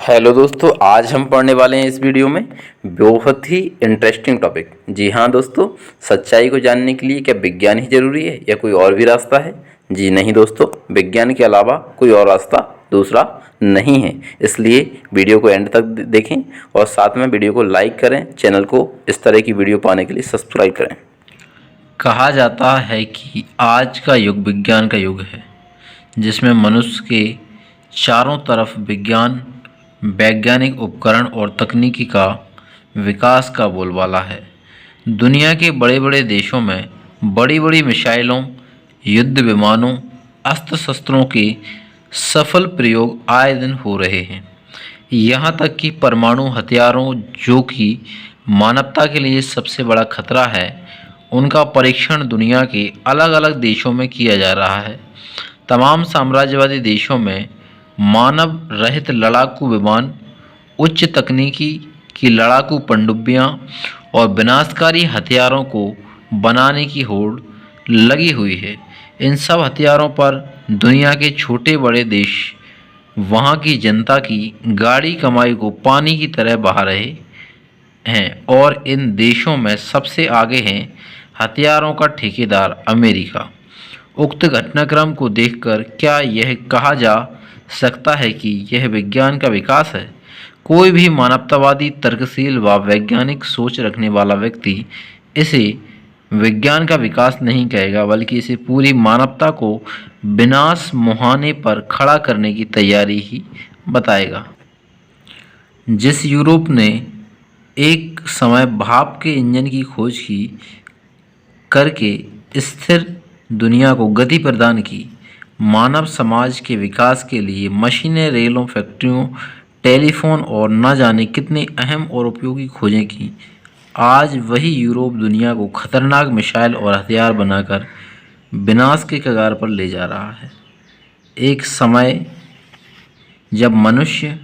Hello दोस्तों, आज हम पढ़ने वाले हैं इस वीडियो में बहुत ही इंटरेस्टिंग टॉपिक। जी हाँ दोस्तों, सच्चाई को जानने के लिए क्या विज्ञान ही जरूरी है या कोई और भी रास्ता है? जी नहीं दोस्तों, विज्ञान के अलावा कोई और रास्ता दूसरा नहीं है। इसलिए वीडियो को एंड तक देखें और साथ में वीडियो को लाइक करें। चैनल को इस तरह की वीडियो पाने के लिए सब्सक्राइब करें। कहा जाता है कि आज का युग विज्ञान का युग है, जिसमें मनुष्य के चारों तरफ विज्ञान, वैज्ञानिक उपकरण और तकनीकी का विकास का बोलबाला है। दुनिया के बड़े बड़े देशों में बड़ी बड़ी मिसाइलों, युद्ध विमानों, अस्त्र शस्त्रों के सफल प्रयोग आए दिन हो रहे हैं। यहाँ तक कि परमाणु हथियारों, जो कि मानवता के लिए सबसे बड़ा खतरा है, उनका परीक्षण दुनिया के अलग अलग देशों में किया जा रहा है। तमाम साम्राज्यवादी देशों में मानव रहित लड़ाकू विमान, उच्च तकनीकी की लड़ाकू पनडुब्बियां और विनाशकारी हथियारों को बनाने की होड़ लगी हुई है। इन सब हथियारों पर दुनिया के छोटे बड़े देश वहां की जनता की गाढ़ी कमाई को पानी की तरह बहा रहे हैं, और इन देशों में सबसे आगे हैं हथियारों का ठेकेदार अमेरिका। उक्त घटनाक्रम को देखकर क्या यह कहा जा सकता है कि यह विज्ञान का विकास है? कोई भी मानवतावादी, तर्कशील व वैज्ञानिक सोच रखने वाला व्यक्ति इसे विज्ञान का विकास नहीं कहेगा, बल्कि इसे पूरी मानवता को विनाश मुहाने पर खड़ा करने की तैयारी ही बताएगा। जिस यूरोप ने एक समय भाप के इंजन की खोज की करके स्थिर दुनिया को गति प्रदान की, मानव समाज के विकास के लिए मशीनें, रेलों, फैक्ट्रियों, टेलीफोन और न जाने कितने अहम और उपयोगी खोजें की, आज वही यूरोप दुनिया को खतरनाक मिसाइल और हथियार बनाकर विनाश के कगार पर ले जा रहा है। एक समय जब मनुष्य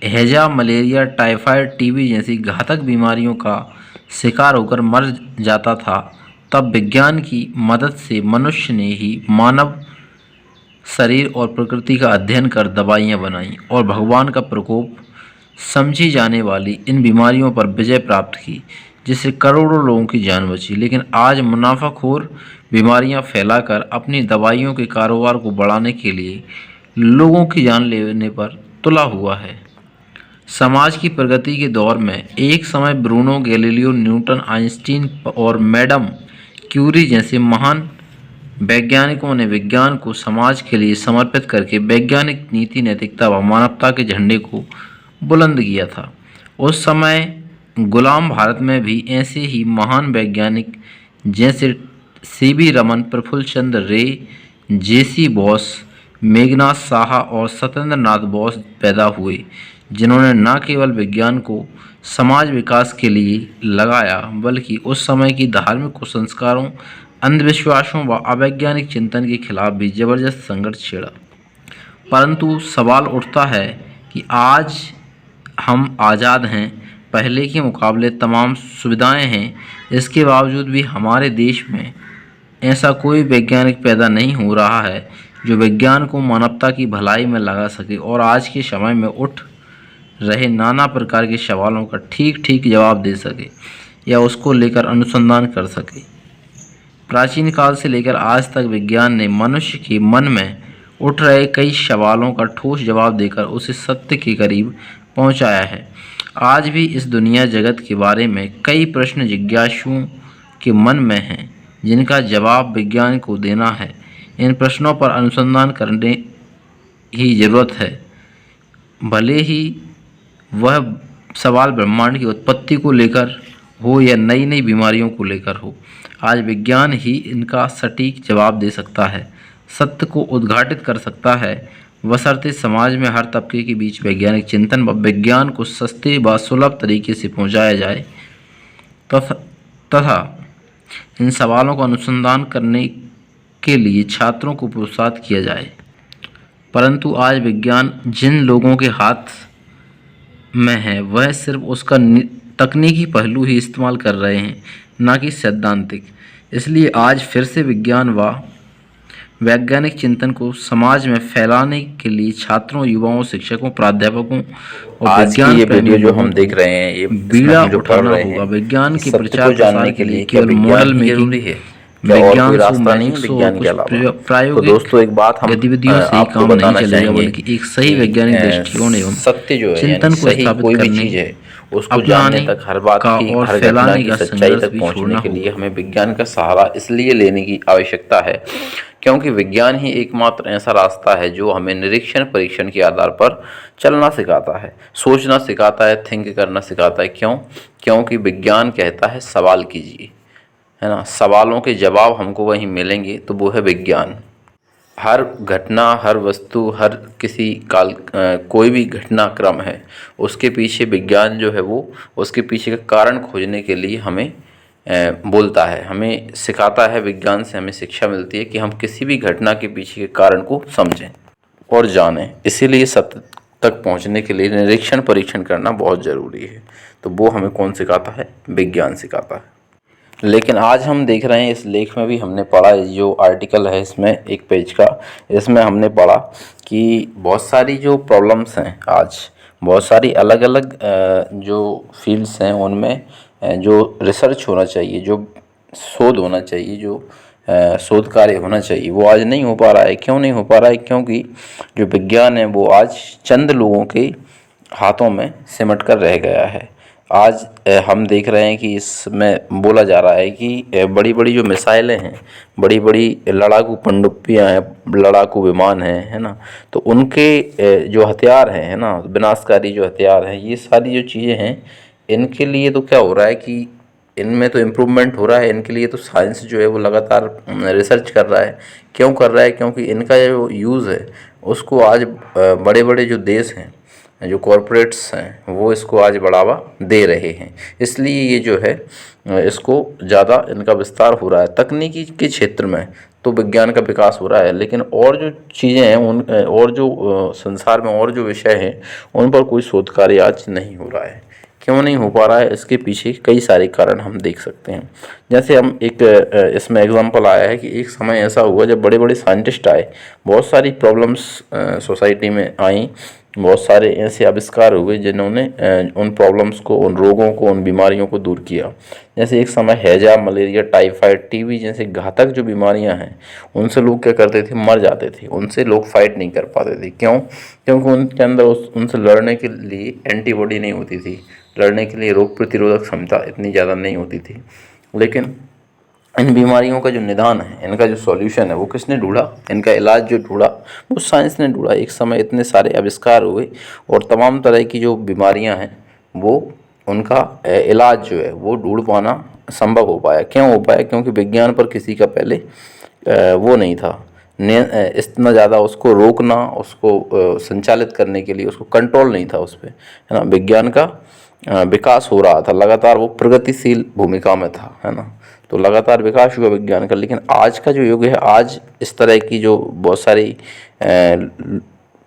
हैजा, मलेरिया, टाइफाइड, टीबी जैसी घातक बीमारियों का शिकार होकर मर जाता था, तब विज्ञान की मदद से मनुष्य ने ही मानव शरीर और प्रकृति का अध्ययन कर दवाइयाँ बनाई और भगवान का प्रकोप समझी जाने वाली इन बीमारियों पर विजय प्राप्त की, जिससे करोड़ों लोगों की जान बची। लेकिन आज मुनाफाखोर बीमारियां फैलाकर अपनी दवाइयों के कारोबार को बढ़ाने के लिए लोगों की जान लेने पर तुला हुआ है। समाज की प्रगति के दौर में एक समय ब्रूनो, गैलीलियो, न्यूटन, आइंस्टीन और मैडम क्यूरी जैसे महान वैज्ञानिकों ने विज्ञान को समाज के लिए समर्पित करके वैज्ञानिक नीति, नैतिकता व मानवता के झंडे को बुलंद किया था। उस समय गुलाम भारत में भी ऐसे ही महान वैज्ञानिक जैसे सीवी रमन, प्रफुल्ल चंद्र रे, जेसी बोस, मेघनाथ साहा और सत्येंद्र नाथ बोस पैदा हुए, जिन्होंने न केवल विज्ञान को समाज विकास के लिए लगाया, बल्कि उस समय की धार्मिक कुसंस्कारों, अंधविश्वासों व अवैज्ञानिक चिंतन के खिलाफ भी जबरदस्त संघर्ष छेड़ा। परंतु सवाल उठता है कि आज हम आज़ाद हैं, पहले के मुकाबले तमाम सुविधाएं हैं, इसके बावजूद भी हमारे देश में ऐसा कोई वैज्ञानिक पैदा नहीं हो रहा है जो विज्ञान को मानवता की भलाई में लगा सके और आज के समय में उठ रहे नाना प्रकार के सवालों का ठीक ठीक जवाब दे सके या उसको लेकर अनुसंधान कर सके। प्राचीन काल से लेकर आज तक विज्ञान ने मनुष्य के मन में उठ रहे कई सवालों का ठोस जवाब देकर उसे सत्य के करीब पहुंचाया है। आज भी इस दुनिया जगत के बारे में कई प्रश्न जिज्ञासुओं के मन में हैं, जिनका जवाब विज्ञान को देना है। इन प्रश्नों पर अनुसंधान करने की ज़रूरत है, भले ही वह सवाल ब्रह्मांड की उत्पत्ति को लेकर हो या नई नई बीमारियों को लेकर हो। आज विज्ञान ही इनका सटीक जवाब दे सकता है, सत्य को उद्घाटित कर सकता है, बशर्ते समाज में हर तबके के बीच वैज्ञानिक चिंतन व विज्ञान को सस्ते व सुलभ तरीके से पहुंचाया जाए तथा इन सवालों का अनुसंधान करने के लिए छात्रों को प्रोत्साहित किया जाए। परंतु आज विज्ञान जिन लोगों के हाथ में है, वह सिर्फ उसका तकनीकी पहलू ही इस्तेमाल कर रहे हैं, ना कि सैद्धांतिक। इसलिए आज फिर से विज्ञान व वैज्ञानिक चिंतन को समाज में फैलाने के लिए छात्रों, युवाओं, शिक्षकों, प्राध्यापकों और आज की विज्ञान ये प्रेमी वीडियो जो लोगों हम देख को रहे हैं, ये इसमें बीड़ा हम जो पढ़ उठाना रहे होगा। हैं विज्ञान कि के सत्य प्रचार को प्रसार जानने के के लिए लिए क्या केवल विज्ञान मॉडल ही मेकिंग, जरूरी है, क्या और कोई विज्ञान शो, रास्ता नहीं मैजिक है शो और विज्ञान के कुछ अलावा? तो प्रायोगिक दोस्तों एक बात हम गतिविधियों से ही आपको काम नहीं बताना चलेगा, चाहेंगे बल्कि एक सही कि वैज्ञानिक दृष्टिकोण एवं सत्य जो है यानी चिंतन को सही स्थापित कोई भी करने, चीज़ है उसको जानने अपनाने तक, हर बात का की, और हर घटना फैलाने की का सच्चाई संघर्ष तक भी पहुंचने छोड़ना के लिए होगा। हमें विज्ञान का सहारा इसलिए लेने की आवश्यकता है क्योंकि विज्ञान ही एकमात्र ऐसा रास्ता है जो हमें निरीक्षण परीक्षण के आधार पर चलना सिखाता है, सोचना सिखाता है, थिंक करना सिखाता है। क्यों? क्योंकि विज्ञान कहता है सवाल कीजिए, है ना। सवालों के जवाब हमको वहीं मिलेंगे, तो वो है विज्ञान। हर घटना, हर वस्तु, हर किसी कोई भी घटनाक्रम है, उसके पीछे विज्ञान जो है वो उसके पीछे का कारण खोजने के लिए हमें बोलता है, हमें सिखाता है। विज्ञान से हमें शिक्षा मिलती है कि हम किसी भी घटना के पीछे के कारण को समझें और जानें। इसीलिए सत्य तक पहुंचने के लिए निरीक्षण परीक्षण करना बहुत ज़रूरी है। तो वो हमें कौन सिखाता है? विज्ञान सिखाता है। लेकिन आज हम देख रहे हैं, इस लेख में भी हमने पढ़ा, जो आर्टिकल है इसमें 1 पेज का, इसमें हमने पढ़ा कि बहुत सारी जो प्रॉब्लम्स हैं आज, बहुत सारी अलग अलग जो फील्ड्स हैं उनमें जो रिसर्च होना चाहिए, जो शोध होना चाहिए, जो शोध कार्य होना चाहिए, वो आज नहीं हो पा रहा है। क्यों नहीं हो पा रहा है? क्योंकि जो विज्ञान है वो आज चंद लोगों के हाथों में सिमट कर रह गया है। आज हम देख रहे हैं कि इसमें बोला जा रहा है कि बड़ी बड़ी जो मिसाइलें हैं, बड़ी बड़ी लड़ाकू पनडुब्बियाँ हैं, लड़ाकू विमान हैं, है ना, तो उनके जो हथियार हैं, है ना, विनाशकारी जो हथियार हैं, ये सारी जो चीज़ें हैं, इनके लिए तो क्या हो रहा है कि इनमें तो इम्प्रूवमेंट हो रहा है। इनके लिए तो साइंस जो है वो लगातार रिसर्च कर रहा है। क्यों कर रहा है? क्योंकि इनका जो यूज़ है उसको आज बड़े बड़े जो देश हैं, जो कॉरपोरेट्स हैं, वो इसको आज बढ़ावा दे रहे हैं। इसलिए ये जो है इसको ज़्यादा इनका विस्तार हो रहा है। तकनीकी के क्षेत्र में तो विज्ञान का विकास हो रहा है, लेकिन और जो चीज़ें हैं उन और जो संसार में और जो विषय हैं उन पर कोई शोध कार्य आज नहीं हो रहा है। क्यों नहीं हो पा रहा है? इसके पीछे कई सारे कारण हम देख सकते हैं। जैसे हम एक इसमें एग्जांपल आया है कि एक समय ऐसा हुआ जब बड़े बड़े साइंटिस्ट आए, बहुत सारी प्रॉब्लम्स सोसाइटी में आई, बहुत सारे ऐसे आविष्कार हुए जिन्होंने उन प्रॉब्लम्स को, उन रोगों को, उन बीमारियों को दूर किया। जैसे एक समय हैजा, मलेरिया, टाइफाइड, टीबी जैसे घातक जो बीमारियां हैं, उनसे लोग क्या करते थे? मर जाते थे। उनसे लोग फाइट नहीं कर पाते थे। क्यों? क्योंकि उनके अंदर उनसे लड़ने के लिए एंटीबॉडी नहीं होती थी, लड़ने के लिए रोग प्रतिरोधक क्षमता इतनी ज़्यादा नहीं होती थी। लेकिन इन बीमारियों का जो निदान है, इनका जो सॉल्यूशन है, वो किसने ढूंढा? इनका इलाज जो ढूंढा वो साइंस ने ढूंढा। एक समय इतने सारे आविष्कार हुए और तमाम तरह की जो बीमारियां हैं वो उनका इलाज जो है वो ढूंढ पाना संभव हो पाया। क्यों हो पाया? क्योंकि विज्ञान पर किसी का पहले वो नहीं था, इतना ज़्यादा उसको रोकना, उसको संचालित करने के लिए उसको कंट्रोल नहीं था उस पर, है ना। विज्ञान का विकास हो रहा था लगातार, वो प्रगतिशील भूमिका में था, है ना। तो लगातार विकास हुआ विज्ञान का। लेकिन आज का जो युग है, आज इस तरह की जो बहुत सारी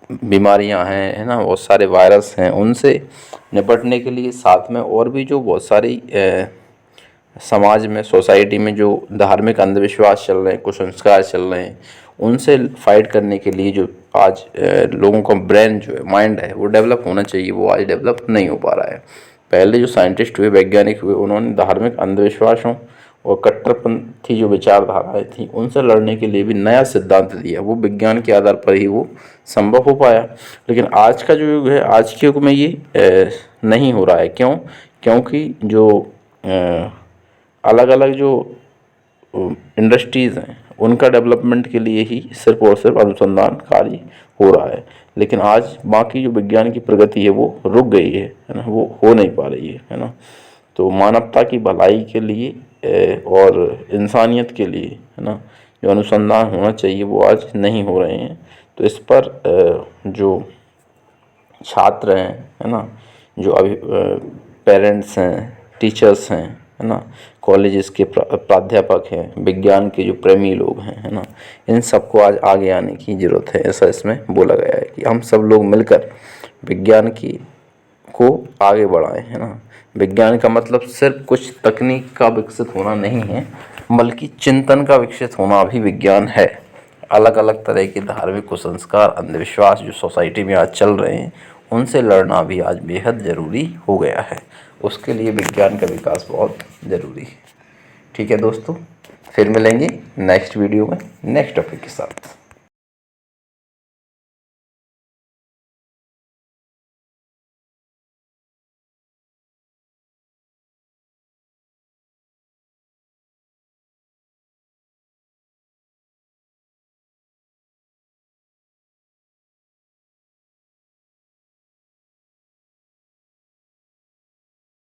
बीमारियां हैं, है ना, बहुत सारे वायरस हैं, उनसे निपटने के लिए साथ में और भी जो बहुत सारी समाज में, सोसाइटी में जो धार्मिक अंधविश्वास चल रहे हैं, कुसंस्कार चल रहे हैं, उनसे फाइट करने के लिए जो आज लोगों का ब्रेन जो है, माइंड है, वो डेवलप होना चाहिए, वो आज डेवलप नहीं हो पा रहा है। पहले जो साइंटिस्ट हुए, वैज्ञानिक हुए, उन्होंने धार्मिक अंधविश्वासों और कट्टरपंथी जो विचारधाराएं थी उनसे लड़ने के लिए भी नया सिद्धांत दिया। वो विज्ञान के आधार पर ही वो संभव हो पाया। लेकिन आज का जो युग है, आज के युग में ये नहीं हो रहा है। क्यों? क्योंकि जो अलग अलग जो इंडस्ट्रीज़ हैं उनका डेवलपमेंट के लिए ही सिर्फ और सिर्फ अनुसंधान कार्य हो रहा है। लेकिन आज बाकी जो विज्ञान की प्रगति है वो रुक गई है ना, वो हो नहीं पा रही है ना। तो मानवता की भलाई के लिए और इंसानियत के लिए, है ना, जो अनुसंधान होना चाहिए वो आज नहीं हो रहे हैं। तो इस पर जो छात्र हैं, है ना, जो अभी पेरेंट्स हैं, टीचर्स हैं, है ना, कॉलेजेस के प्राध्यापक हैं, विज्ञान के जो प्रेमी लोग हैं, है ना, इन सबको आज आगे आने की ज़रूरत है। ऐसा इसमें बोला गया है कि हम सब लोग मिलकर विज्ञान की को आगे बढ़ाएं, है ना। विज्ञान का मतलब सिर्फ कुछ तकनीक का विकसित होना नहीं है, बल्कि चिंतन का विकसित होना भी विज्ञान है। अलग अलग तरह के धार्मिक कुसंस्कार, अंधविश्वास जो सोसाइटी में आज चल रहे हैं, उनसे लड़ना भी आज बेहद ज़रूरी हो गया है। उसके लिए विज्ञान का विकास बहुत ज़रूरी है। ठीक है दोस्तों, फिर मिलेंगे नेक्स्ट वीडियो में नेक्स्ट टॉपिक के साथ।